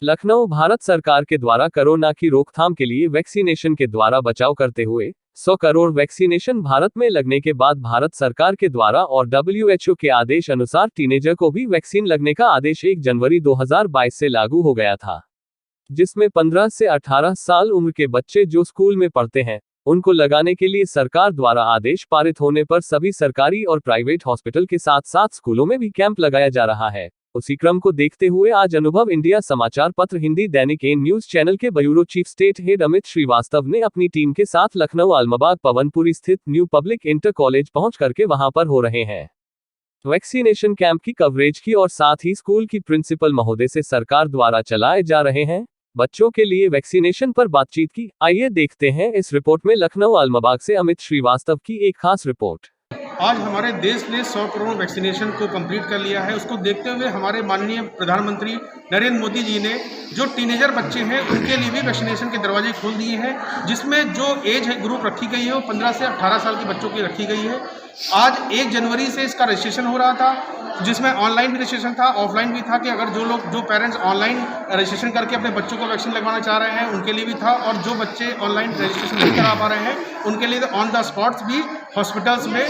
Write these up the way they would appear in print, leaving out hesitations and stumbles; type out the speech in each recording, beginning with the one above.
लखनऊ भारत सरकार के द्वारा कोरोना की रोकथाम के लिए वैक्सीनेशन के द्वारा बचाव करते हुए 100 करोड़ वैक्सीनेशन भारत में लगने के बाद भारत सरकार के द्वारा और WHO के आदेश अनुसार टीनेजर को भी वैक्सीन लगने का आदेश 1 जनवरी 2022 से लागू हो गया था, जिसमें 15 से 18 साल उम्र के बच्चे जो स्कूल में पढ़ते हैं उनको लगाने के लिए सरकार द्वारा आदेश पारित होने पर सभी सरकारी और प्राइवेट हॉस्पिटल के साथ साथ स्कूलों में भी कैंप लगाया जा रहा है। उसी क्रम को देखते हुए आज अनुभव इंडिया समाचार पत्र हिंदी दैनिक एन न्यूज चैनल के bureau chief state head Amit Srivastava ने अपनी टीम के साथ लखनऊ आलमबाग पवनपुरी स्थित न्यू पब्लिक इंटर कॉलेज पहुंच करके वहां पर हो रहे हैं वैक्सीनेशन कैंप की कवरेज की और साथ ही स्कूल की प्रिंसिपल महोदय से सरकार द्वारा चलाए जा रहे हैं बच्चों के लिए वैक्सीनेशन पर बातचीत की। आइए देखते हैं इस रिपोर्ट में लखनऊ आलमबाग से अमित श्रीवास्तव की एक खास रिपोर्ट। आज हमारे देश ने 100 करोड़ वैक्सीनेशन को कंप्लीट कर लिया है। उसको देखते हुए हमारे माननीय प्रधानमंत्री नरेंद्र मोदी जी ने जो टीनेजर बच्चे हैं उनके लिए भी वैक्सीनेशन के दरवाजे खोल दिए हैं, जिसमें जो एज है ग्रुप रखी गई है वो 15 से 18 साल के बच्चों की रखी गई है। आज 1 जनवरी से इसका रजिस्ट्रेशन हो रहा था, जिसमें ऑनलाइन भी रजिस्ट्रेशन था, ऑफलाइन भी था कि अगर जो पेरेंट्स ऑनलाइन रजिस्ट्रेशन करके अपने बच्चों को वैक्सीन लगवाना चाह रहे हैं उनके लिए भी था, और जो बच्चे ऑनलाइन रजिस्ट्रेशन नहीं करा पा रहे हैं उनके लिए ऑन द स्पॉट्स भी हॉस्पिटल्स में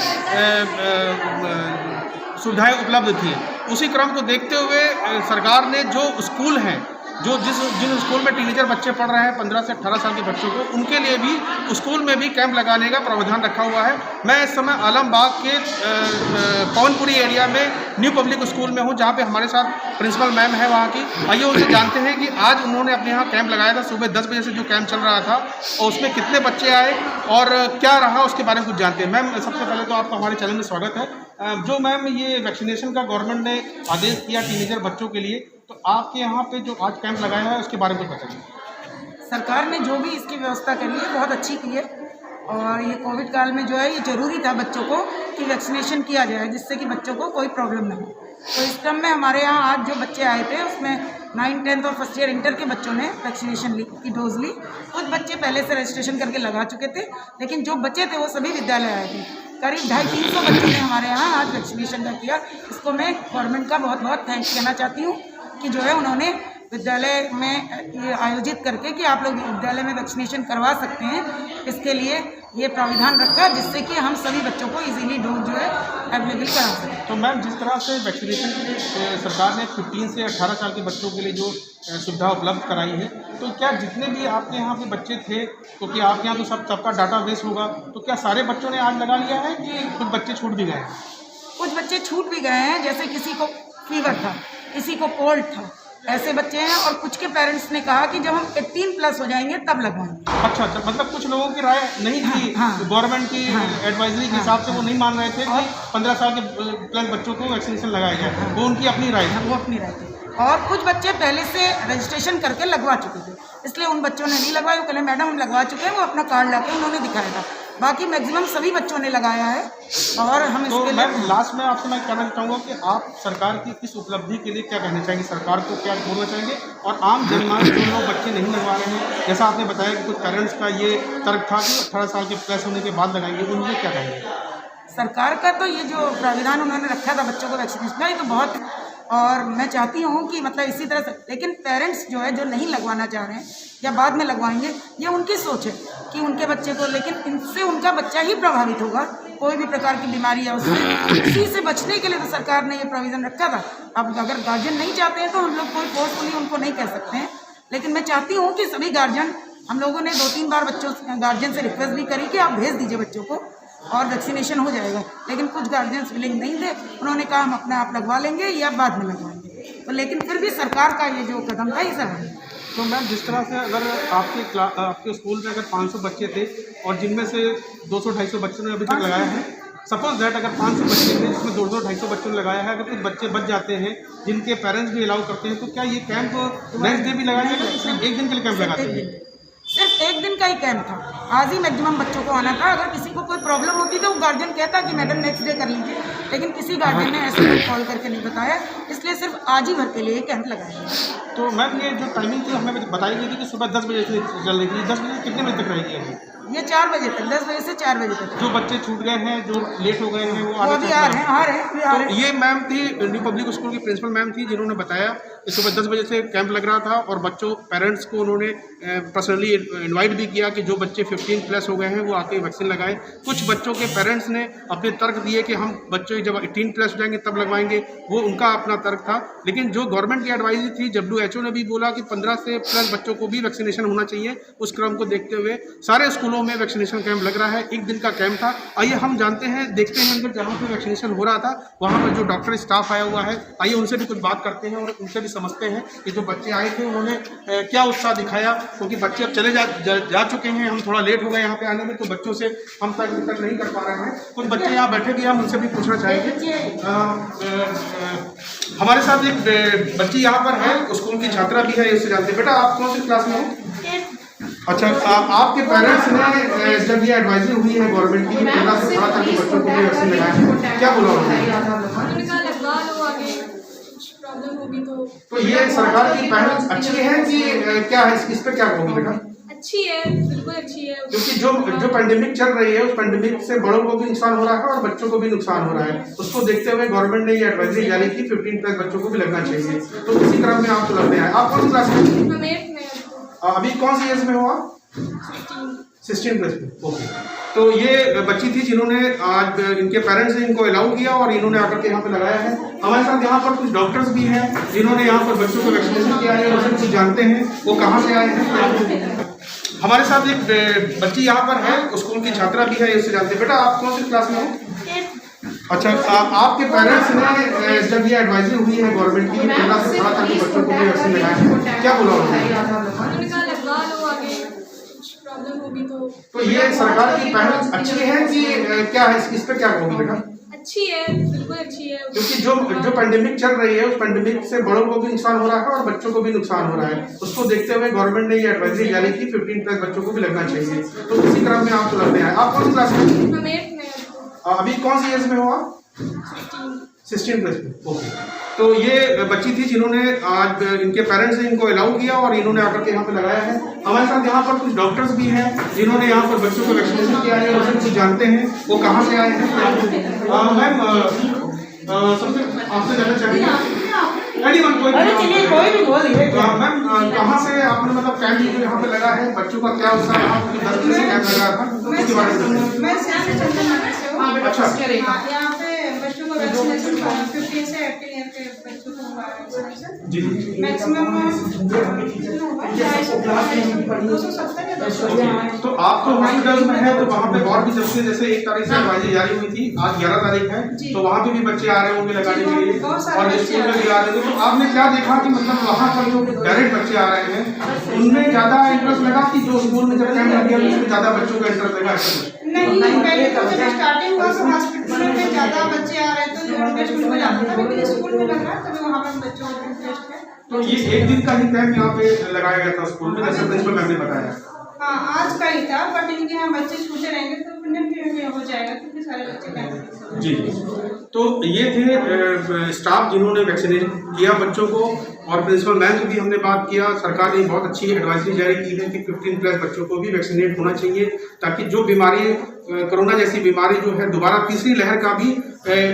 सुविधाएं उपलब्ध थी। उसी क्रम को देखते हुए सरकार ने जो स्कूल हैं जिन स्कूल में टीनेजर बच्चे पढ़ रहे हैं 15 से 18 साल के बच्चों को, उनके लिए भी स्कूल में भी कैंप लगाने का प्रावधान रखा हुआ है। मैं इस समय आलमबाग के पवनपुरी एरिया में न्यू पब्लिक स्कूल में हूं, जहां पे हमारे साथ प्रिंसिपल मैम है वहां की। आइए उनसे जानते हैं कि आज उन्होंने अपने यहाँ कैंप लगाया था, सुबह 10 बजे से जो कैंप चल रहा था और उसमें कितने बच्चे आए और क्या रहा उसके बारे में कुछ जानते हैं। मैम, सबसे पहले तो आपका हमारे चैनल में स्वागत है। जो मैम ये वैक्सीनेशन का गवर्नमेंट ने आदेश किया टीनेजर बच्चों के लिए, तो आपके यहाँ पे जो आज कैंप लगाया है उसके बारे में बताइए। सरकार ने जो भी इसकी व्यवस्था करी है बहुत अच्छी की है, और ये कोविड काल में जो है ये ज़रूरी था बच्चों को कि वैक्सीनेशन किया जाए, जिससे कि बच्चों को कोई प्रॉब्लम ना हो। तो इस क्रम में हमारे यहाँ आज जो बच्चे आए थे उसमें 9th 10th और फर्स्ट ईयर इंटर के बच्चों ने वैक्सीनेशन की डोज ली। कुछ बच्चे पहले से रजिस्ट्रेशन करके लगा चुके थे, लेकिन जो बच्चे थे वो सभी विद्यालय आए थे। करीब 250-300 बच्चों ने हमारे यहाँ आज वैक्सीनेशन का किया। इसको मैं गवर्नमेंट का बहुत बहुत थैंक्स कहना चाहती हूँ कि जो है उन्होंने विद्यालय में ये आयोजित करके कि आप लोग विद्यालय में वैक्सीनेशन करवा सकते हैं, इसके लिए ये प्राविधान रखा, जिससे कि हम सभी बच्चों को इजीली डोज जो है अवेलेबल करा सकें। तो मैम, जिस तरह से वैक्सीनेशन के लिए सरकार ने 15 से 18 साल के बच्चों के लिए जो सुविधा उपलब्ध कराई है, तो क्या जितने भी आपके यहाँ पे बच्चे थे, क्योंकि आपके यहाँ तो सबका डाटा बेस होगा, तो क्या सारे बच्चों ने आज लगा लिया है कि कुछ बच्चे छूट भी गए हैं? कुछ बच्चे छूट भी गए हैं, जैसे किसी को फीवर था, किसी को कोल्ड था, ऐसे बच्चे हैं। और कुछ के पेरेंट्स ने कहा कि जब हम 18+ हो जाएंगे तब लगवाएंगे। अच्छा, मतलब कुछ लोगों की राय नहीं थी, गवर्नमेंट की एडवाइजरी के हिसाब से वो नहीं मान रहे थे कि 15 साल के प्लस बच्चों को वैक्सीनेशन लगाया जाए, वो उनकी अपनी राय थी। वो अपनी राय थी। और कुछ बच्चे पहले से रजिस्ट्रेशन करके लगवा चुके थे, इसलिए उन बच्चों ने नहीं लगवाया। वो कहले मैडम हम लगवा चुके हैं, वो अपना कार्ड लाके उन्होंने दिखाया था। बाकी मैक्सिमम सभी बच्चों ने लगाया है। और हम तो मैम, लास्ट में आपसे मैं कहना चाहूँगा कि आप सरकार की इस उपलब्धि के लिए क्या कहना चाहेंगे, सरकार को क्या बोलना चाहेंगे, और आम जनमानस जो लोग बच्चे नहीं लगवा रहे हैं, जैसा आपने बताया कि कुछ पेरेंट्स का ये तर्क था कि 18 साल के प्लस होने के बाद लगाएंगे, उनसे क्या कहेंगे? सरकार का तो ये जो प्राविधान उन्होंने रखा था बच्चों को वैक्सीनेशन का, ये तो बहुत, और मैं चाहती हूँ कि मतलब इसी तरह से, लेकिन पेरेंट्स जो है जो नहीं लगवाना चाह रहे हैं या बाद में लगवाएंगे, ये उनकी सोच है कि उनके बच्चे को, लेकिन इनसे उनका बच्चा ही प्रभावित होगा। कोई भी प्रकार की बीमारी है उसी से बचने के लिए तो सरकार ने ये प्रोविज़न रखा था। अब अगर गार्जियन नहीं चाहते हैं तो हम लोग कोई फोर्सफुली उनको नहीं कह सकते हैं, लेकिन मैं चाहती हूँ कि सभी गार्जियन, हम लोगों ने 2-3 बार गार्जियन से रिक्वेस्ट भी करी कि आप भेज दीजिए बच्चों को और वैक्सीनेशन हो जाएगा, लेकिन कुछ गार्जियंस विलिंग नहीं थे। उन्होंने कहा हम अपने आप लगवा लेंगे या बाद में लगवाएंगे, तो लेकिन फिर भी सरकार का ये जो कदम था ये सही है। तो मैम, जिस तरह से अगर आपके स्कूल में अगर 500 बच्चे थे और जिनमें से 200-250 बच्चों ने अभी तक लगाया है, सपोज दैट अगर 500 बच्चे थे जिसमें 200-250 बच्चों ने लगाया है, अगर कुछ बच्चे बच जाते हैं जिनके पेरेंट्स भी अलाउ करते हैं, तो क्या ये कैंप नेक्स्ट डे भी लगाया जाएगा? सिर्फ 1 दिन के लिए कैंप लगाते हैं? सिर्फ 1 दिन का ही कैंप था। आज ही मैक्सिमम बच्चों को आना था। अगर किसी को कोई प्रॉब्लम होती तो वो गार्जियन कहता कि मैडम नेक्स्ट डे कर लीजिए, लेकिन किसी गार्जियन ने ऐसे कॉल करके नहीं बताया, इसलिए सिर्फ आज ही भर के लिए कैंप लगाया। तो मैम ये जो टाइमिंग थी हमें बताई गई थी कि सुबह 10 बजे से चल रही थी, 10 बजे से कितने बजे तक रहेगी अभी? ये 4 बजे तक, 10 बजे से 4 बजे तक। जो बच्चे छूट गए हैं, जो लेट हो गए हैं, वो वो अभी आ रहे हैं, आ रहे हैं, अभी आ रहे तो हैं। ये मैम थी न्यू पब्लिक स्कूल की प्रिंसिपल मैम थी, जिन्होंने बताया कि सुबह 10 बजे से कैंप लग रहा था और बच्चों पेरेंट्स को उन्होंने पर्सनली इनवाइट भी किया कि जो बच्चे 15 प्लस हो गए हैं वो आके वैक्सीन लगाएं। कुछ बच्चों के पेरेंट्स ने अपने तर्क दिए कि हम बच्चे जब 18 प्लस हो जाएंगे तब लगवाएंगे, वो उनका अपना तर्क था। लेकिन जो गवर्नमेंट की एडवाइजरी थी, WHO ने भी बोला कि 15 से प्लस बच्चों को भी वैक्सीनेशन होना चाहिए। उस क्रम को देखते हुए सारे स्कूलों में वैक्सीनेशन कैंप लग रहा है। एक दिन का कैंप था। आइए हम जानते हैं, देखते हैं अंदर जहाँ पे वैक्सीनेशन हो रहा था वहाँ पर जो डॉक्टर स्टाफ आया हुआ है, आइए उनसे भी कुछ बात करते हैं और उनसे भी समझते हैं कि जो बच्चे आए थे उन्होंने क्या उत्साह दिखाया, क्योंकि बच्चे अब चले जा चुके हैं। हम थोड़ा लेट हो गए यहाँ पे आने में, तो बच्चों से हम तक नहीं कर पा रहे हैं। कुछ बच्चे यहाँ बैठे भी, हम उनसे भी पूछना चाहेंगे। हमारे साथ एक बच्ची यहाँ पर है, स्कूल की छात्रा भी है, इससे जानते हैं। बेटा आप कौन सी क्लास में हो? अच्छा, आपके पेरेंट्स ने जब ये एडवाइजरी हुई है गवर्नमेंट की 15 से 18 साल के बच्चों को भी वैक्सीन लगाया है, क्या बोला उन्होंने? लगवा लो, आगे प्रॉब्लम होगी तो ये सरकार की पहल अच्छी है कि क्या है, इस पर क्या कहोगे बेटा? अच्छी है, बिल्कुल अच्छी है। क्योंकि जो पेंडेमिक चल रही है, उस पेंडेमिक से बड़ों को भी नुकसान हो रहा है और बच्चों को भी नुकसान हो रहा है। उसको देखते हुए गवर्नमेंट ने ये एडवाइजरी जारी की 15 प्लस बच्चों को भी लगना चाहिए। तो इसी क्रम में आप तो लगने आए। आप कौन सी क्लास में? अभी कौन सी एज में हो आप? 16 प्लस में। ओके। तो ये बच्ची थी जिन्होंने आज इनके पेरेंट्स ने इनको अलाउ किया और इन्होंने आकर के यहाँ पे लगाया है। हमारे साथ यहाँ पर कुछ डॉक्टर्स भी हैं जिन्होंने यहाँ पर बच्चों को वैक्सीनेशन किया है, उनसे कुछ जानते हैं वो कहाँ से आए हैं। हमारे साथ एक बच्ची यहाँ पर है, स्कूल की छात्रा भी है, इससे जानते हैं। बेटा आप कौन सी क्लास में हो? अच्छा, आपके पेरेंट्स ने जब ये एडवाइजरी हुई है गवर्नमेंट की 15 से 18 साल के बच्चों को भी वैक्सीन लगाया है, क्या बोला उन्होंने? लगवा लो, आगे प्रॉब्लम होगी तो ये सरकार की पहल अच्छी है कि क्या है, इस पर क्या कहोगे बेटा? अच्छी है, बिल्कुल अच्छी है। क्योंकि जो पेंडेमिक चल रही है, उस पेंडेमिक से बड़ों को भी नुकसान हो रहा है और बच्चों को भी नुकसान हो रहा है। उसको देखते हुए गवर्नमेंट ने ये एडवाइजरी जारी की 15 प्लस बच्चों को भी लगना चाहिए। तो इसी क्रम में आप तो लगने आए। आप कौन सी क्लास में? अभी कौन सी एज में हो आप? 16 प्लस में। ओके। तो ये बच्ची थी जिन्होंने आज इनके पेरेंट्स ने इनको अलाउ किया और इन्होंने आकर के यहाँ पे लगाया है। हमारे साथ यहाँ पर कुछ डॉक्टर्स भी हैं जिन्होंने यहाँ पर बच्चों को वैक्सीनेशन किया है, उनसे कुछ जानते हैं वो कहाँ से आए हैं। मैम सबसे आपसे जानना चाहेंगे कोई भी बोल मैम, कहाँ से आपने मतलब कैंप जो यहाँ पे लगा है, बच्चों का क्या उत्साह रहा? 10 दिन से कैंप लगा था, उसके बारे में। मैं चंदन नगर से हूँ। अच्छा, यहाँ पे बच्चों को वैक्सीनेशन 15 से 18 ईयर के बच्चों को हुआ है वैक्सीनेशन। जी मैक्सिमम 270 या 200। तो आप तो हॉस्पिटल में है, तो वहाँ पे और भी जब जैसे 1 तारीख से एडवाइजरी जारी हुई थी, आज 11 तारीख है, तो वहाँ पे भी बच्चे आ रहे होंगे लगाने के लिए और स्कूल में भी आ रहे हैं। तो आपने क्या देखा कि मतलब वहाँ पर जो डायरेक्ट बच्चे आ रहे हैं उनमें ज़्यादा इंटरेस्ट लगा कि जो स्कूल में जब कैंप लग गया उसमें ज़्यादा बच्चों का इंटरेस्ट लगा? नहीं, पहले तो जब स्टार्टिंग हुआ तो हॉस्पिटल में ज़्यादा बच्चे आ रहे थे, जो इंटरेस्ट उनको जाता था, लेकिन स्कूल में लग रहा है तभी वहाँ पर बच्चों को इंटरेस्ट है। तो ये एक दिन का ही कैंप यहाँ पे लगाया गया था स्कूल में, जैसे प्रिंसिपल मैम ने बताया। हाँ, आज का ही था, बट इनके यहाँ बच्चे छूटे रहेंगे तो इंडियन पीरियड में हो जाएगा क्योंकि सारे बच्चे कैंप। जी, तो ये थे स्टाफ जिन्होंने वैक्सीनेट किया बच्चों को, और प्रिंसिपल मैम से भी हमने बात किया। सरकार ने बहुत अच्छी एडवाइजरी जारी की है कि 15 प्लस बच्चों को भी वैक्सीनेट होना चाहिए, ताकि जो बीमारी कोरोना जैसी बीमारी जो है दोबारा तीसरी लहर का भी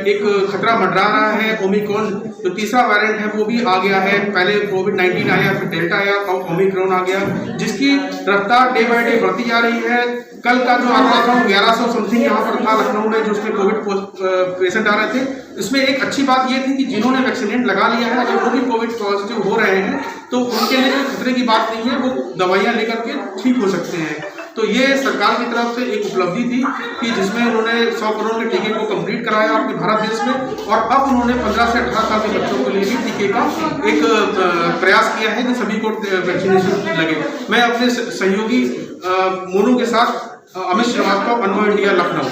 एक खतरा मंडरा रहा है। ओमिक्रॉन जो तीसरा वेरिएंट है वो भी आ गया है। पहले कोविड-19 आया, फिर डेल्टा आया, अब ओमिक्रॉन आ गया, जिसकी रफ्तार डे बाय डे बढ़ती जा रही है। कल का जो आंकड़ा था 1100 समथिंग यहाँ पर था लखनऊ में, जो उसमें कोविड पेशेंट आ रहे थे। इसमें एक अच्छी बात ये थी कि जिन्होंने वैक्सीनेट लगा लिया है, अगर वो भी कोविड पॉजिटिव हो रहे हैं तो उनके लिए कोई खतरे की बात नहीं है, वो दवाइयाँ लेकर के ठीक हो सकते हैं। तो ये सरकार की तरफ से एक उपलब्धि थी कि जिसमें उन्होंने 100 करोड़ के टीके को कंप्लीट कराया अपने भारत देश में, और अब उन्होंने 15 से 18 साल के बच्चों के लिए भी टीके का एक प्रयास किया है कि सभी को वैक्सीनेशन लगे। मैं अपने सहयोगी मोनू के साथ अमित श्रीवास्तव, अनमो इंडिया, लखनऊ।